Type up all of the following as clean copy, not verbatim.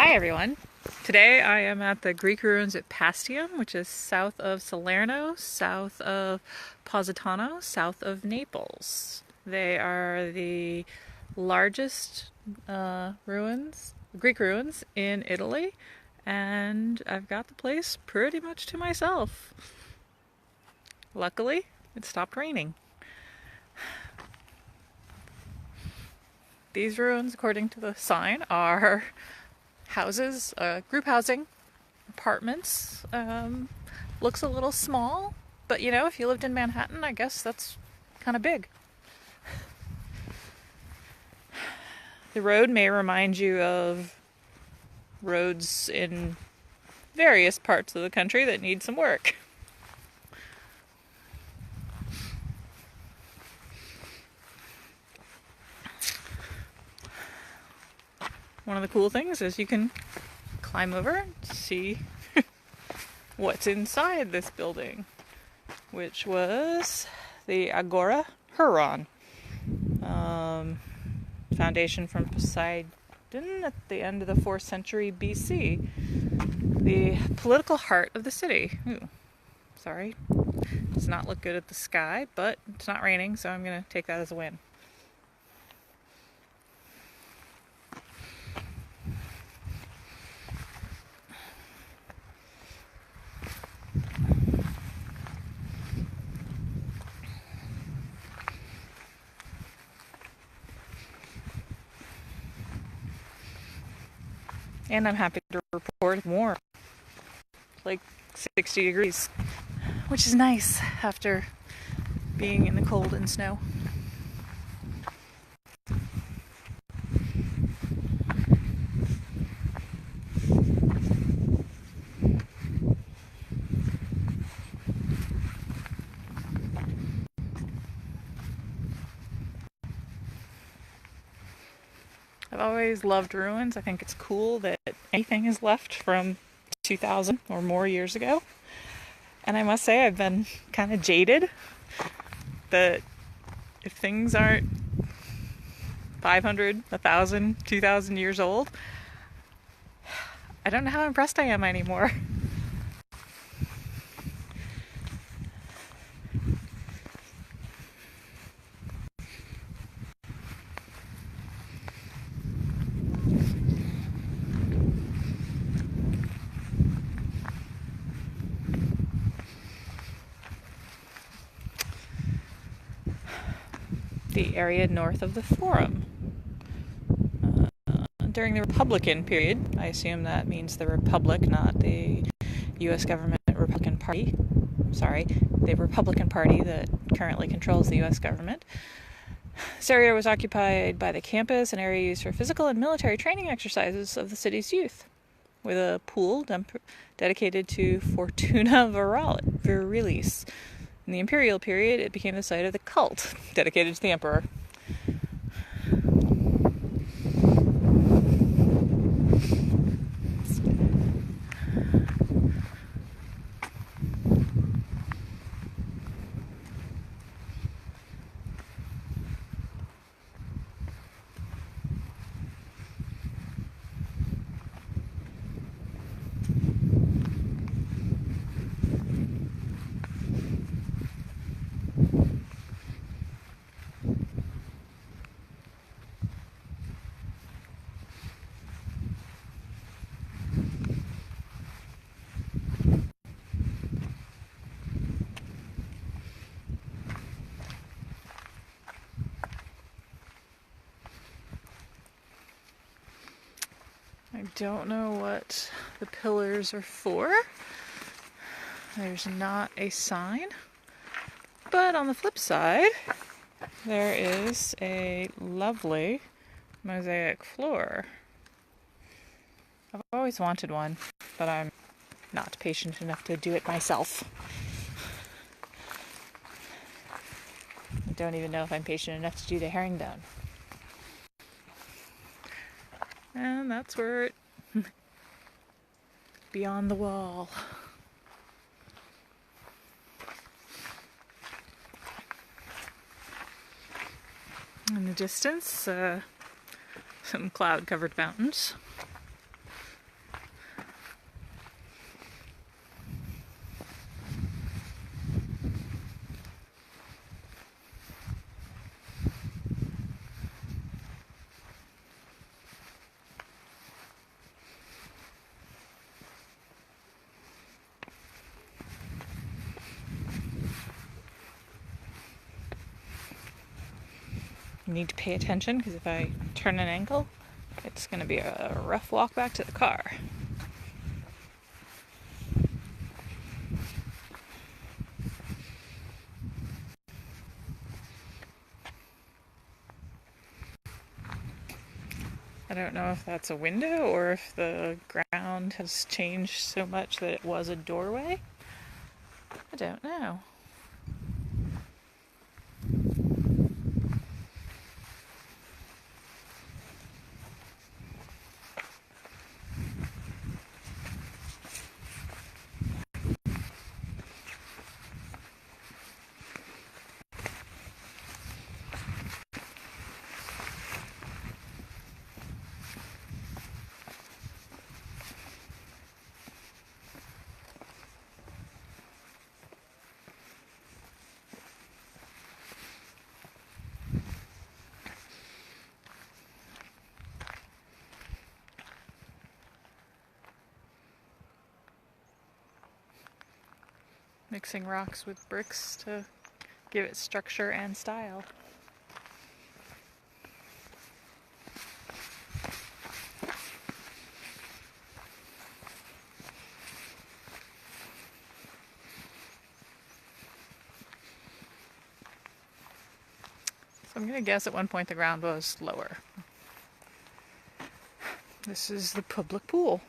Hi everyone! Today I am at the Greek ruins at Paestum, which is south of Salerno, south of Positano, south of Naples. They are the largest Greek ruins in Italy, and I've got the place pretty much to myself. Luckily, it stopped raining. These ruins, according to the sign, are houses, group housing, apartments. Looks a little small, but if you lived in Manhattan, I guess that's kind of big. The road may remind you of roads in various parts of the country that need some work. One of the cool things is you can climb over to see what's inside this building, which was the Agora Huron, foundation from Poseidon at the end of the 4th century BC, the political heart of the city. Ooh, sorry, does not look good at the sky, but it's not raining, so I'm going to take that as a win. And I'm happy to report it's warm, like 60 degrees, which is nice after being in the cold and snow. I've always loved ruins. I think it's cool that anything is left from 2,000 or more years ago. And I must say I've been kind of jaded that if things aren't 500, 1,000, 2,000 years old, I don't know how impressed I am anymore. The area north of the Forum. During the Republican period, I assume that means the Republic, not the U.S. government Republican Party. Sorry, the Republican Party that currently controls the U.S. government. This area was occupied by the campus, an area used for physical and military training exercises of the city's youth, with a pool dedicated to Fortuna Virilis. In the imperial period, it became the site of the cult dedicated to the emperor. I don't know what the pillars are for. There's not a sign. But on the flip side, there is a lovely mosaic floor. I've always wanted one, but I'm not patient enough to do it myself. I don't even know if I'm patient enough to do the herringbone. And that's where it beyond the wall. In the distance, some cloud-covered mountains. need to pay attention because if I turn an ankle, it's going to be a rough walk back to the car. I don't know if that's a window or if the ground has changed so much that it was a doorway. I don't know. Mixing rocks with bricks to give it structure and style. So I'm going to guess at one point the ground was lower. This is the public pool.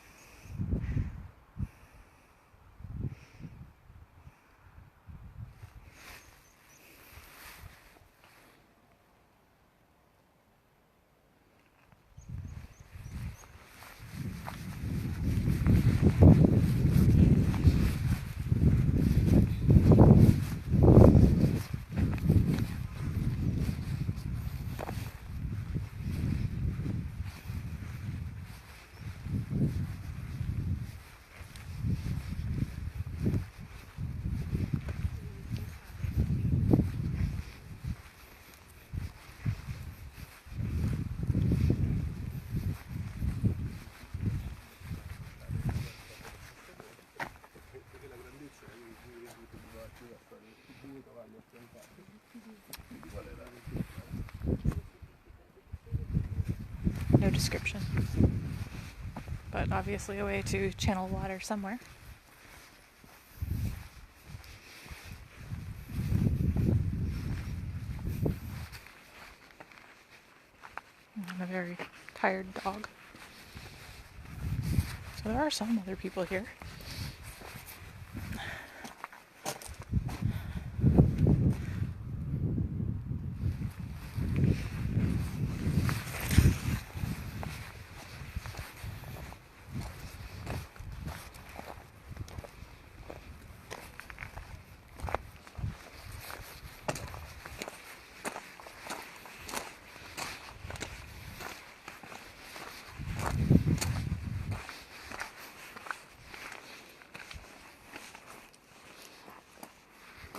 No description, but obviously a way to channel water somewhere. And a very tired dog. So there are some other people here.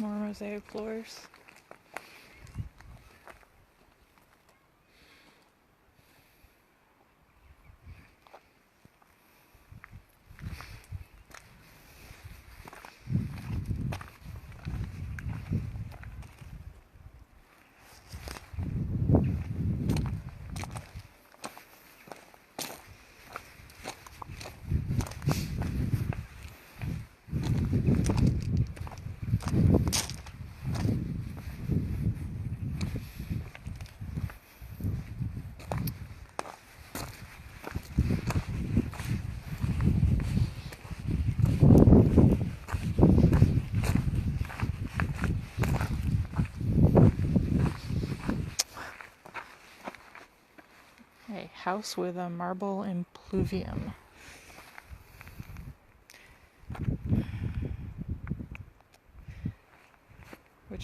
More mosaic floors. A house with a marble impluvium.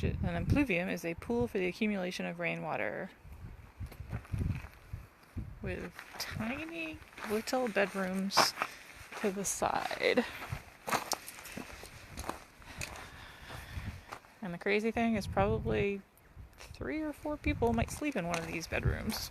An impluvium is a pool for the accumulation of rainwater with tiny little bedrooms to the side. And the crazy thing is probably 3 or 4 people might sleep in one of these bedrooms.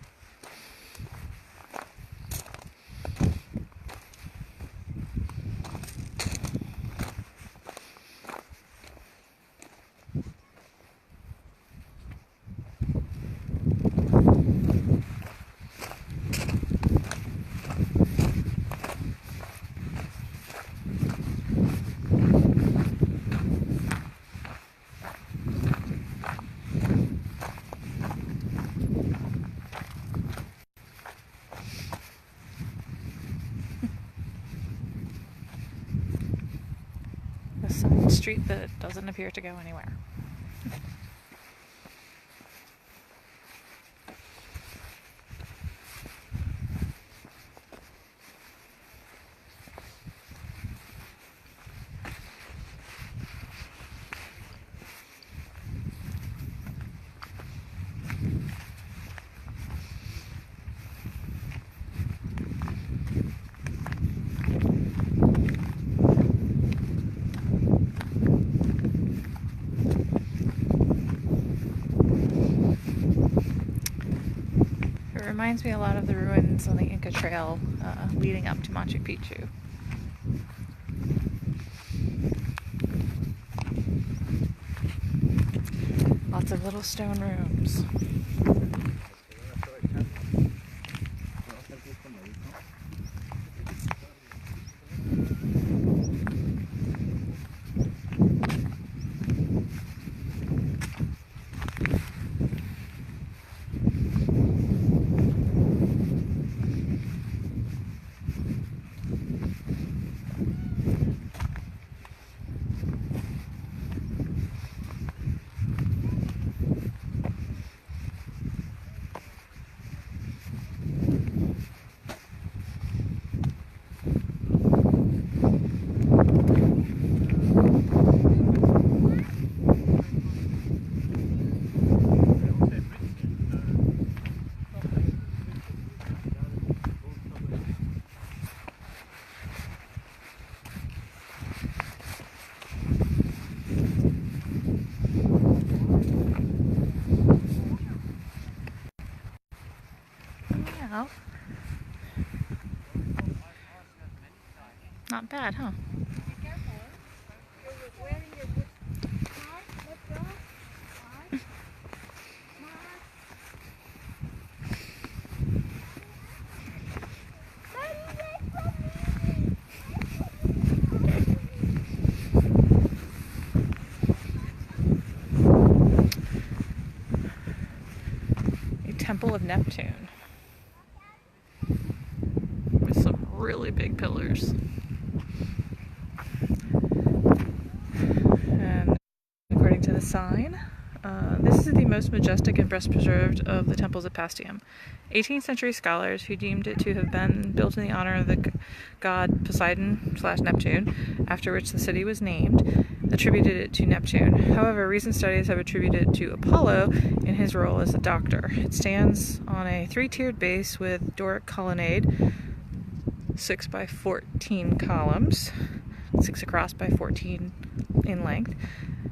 little street that doesn't appear to go anywhere. It reminds me a lot of the ruins on the Inca Trail leading up to Machu Picchu. Lots of little stone rooms. Wow. Not bad, huh? A Temple of Neptune with some really big pillars. And according to the sign, this is the most majestic and best preserved of the temples at Paestum. 18th century scholars who deemed it to have been built in the honor of the god Poseidon/Neptune, after which the city was named, attributed it to Neptune. However, recent studies have attributed it to Apollo in his role as a doctor. It stands on a three-tiered base with Doric colonnade, 6 by 14 columns, 6 across by 14 in length.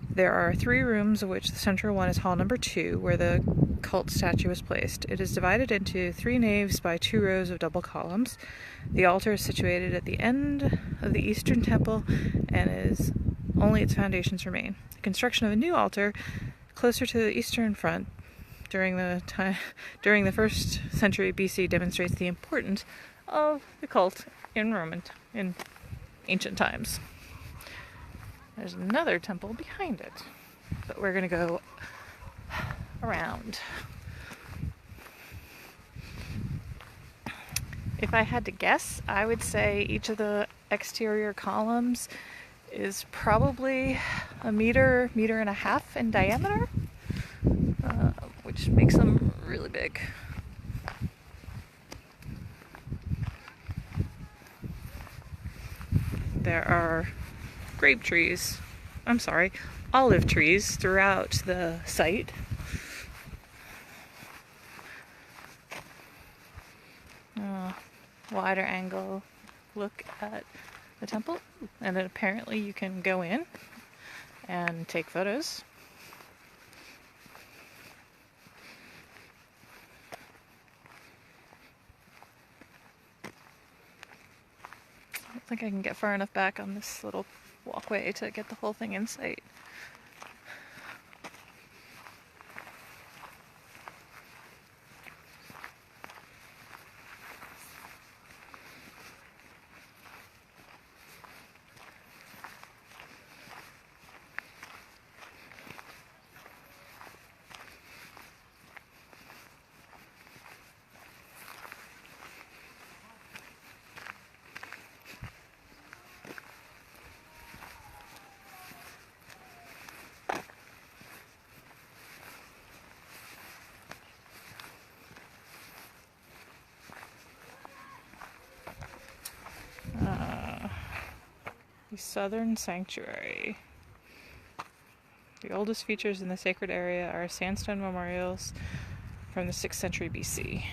There are 3 rooms, of which the central one is hall number 2, where the cult statue was placed. It is divided into 3 naves by 2 rows of double columns. The altar is situated at the end of the eastern temple, and only its foundations remain. The construction of a new altar closer to the eastern front during the 1st century BC demonstrates the importance of the cult in ancient times. There's another temple behind it, but we're going to go around. If I had to guess, I would say each of the exterior columns is probably a meter and a half in diameter, which makes them really big. There are olive trees throughout the site. Wider angle look at the temple, and then apparently you can go in and take photos. I don't think I can get far enough back on this little walkway to get the whole thing in sight. The Southern Sanctuary. The oldest features in the sacred area are sandstone memorials from the 6th century BC,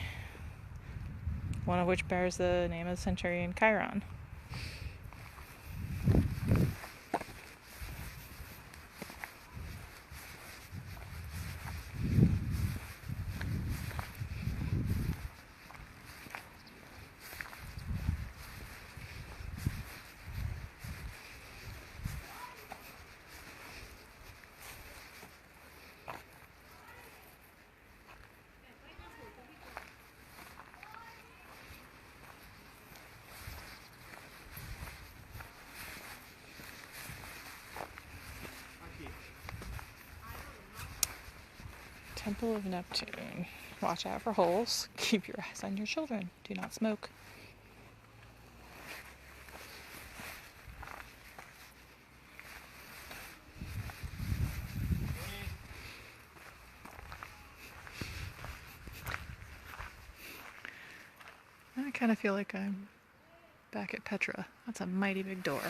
one of which bears the name of the centurion Chiron. Temple of Neptune. Watch out for holes. Keep your eyes on your children. Do not smoke. I kind of feel like I'm back at Petra. That's a mighty big door.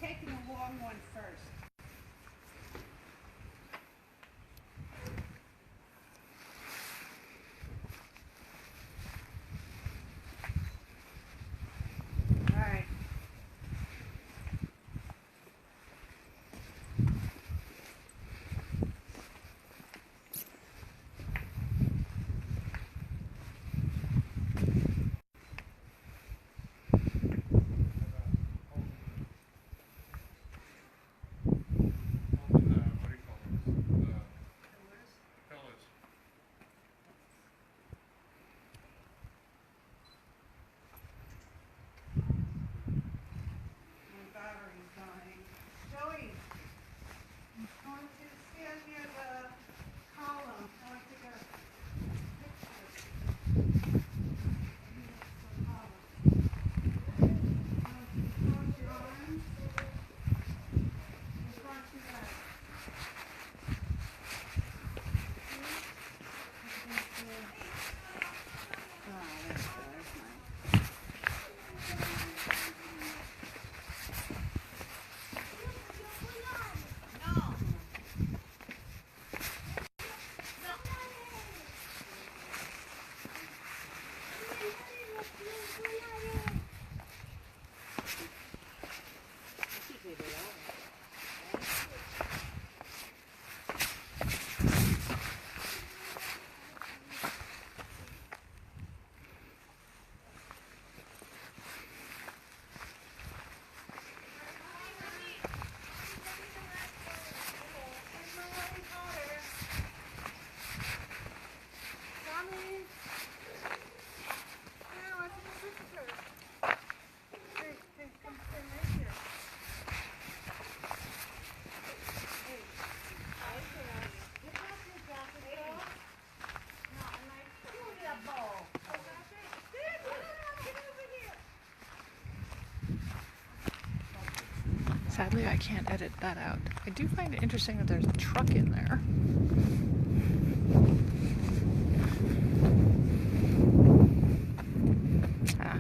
Taking a long one first. All right. Sadly, I can't edit that out. I do find it interesting that there's a truck in there. Ah.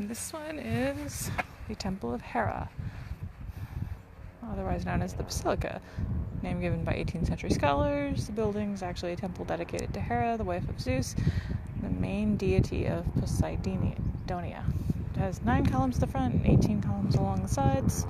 And this one is the Temple of Hera, otherwise known as the Basilica. Name given by 18th century scholars. The building is actually a temple dedicated to Hera, the wife of Zeus, the main deity of Poseidonia. It has 9 columns at the front and 18 columns along the sides.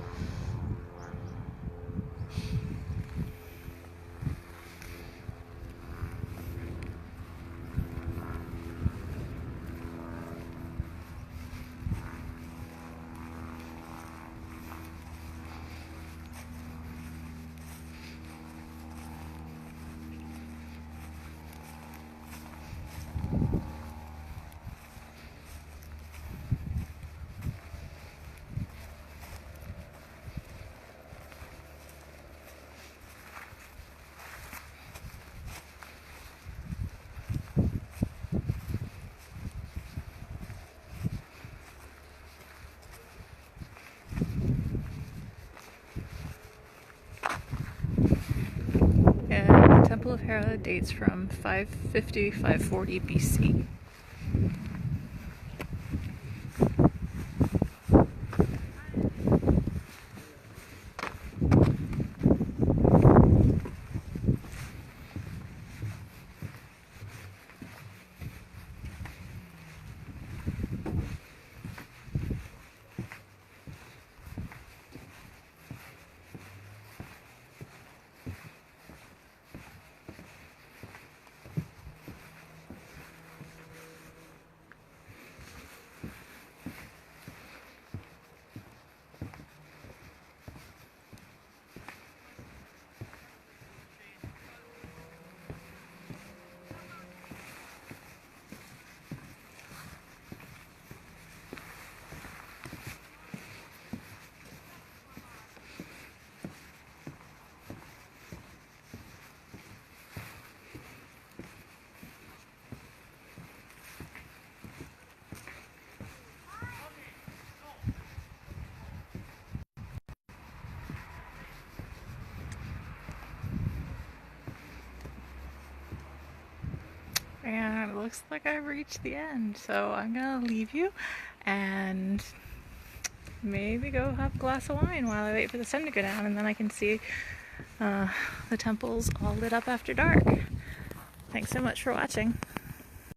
And the Temple of Hera dates from 550-540 BC. And it looks like I've reached the end, so I'm gonna leave you and maybe go have a glass of wine while I wait for the sun to go down, and then I can see the temples all lit up after dark. Thanks so much for watching.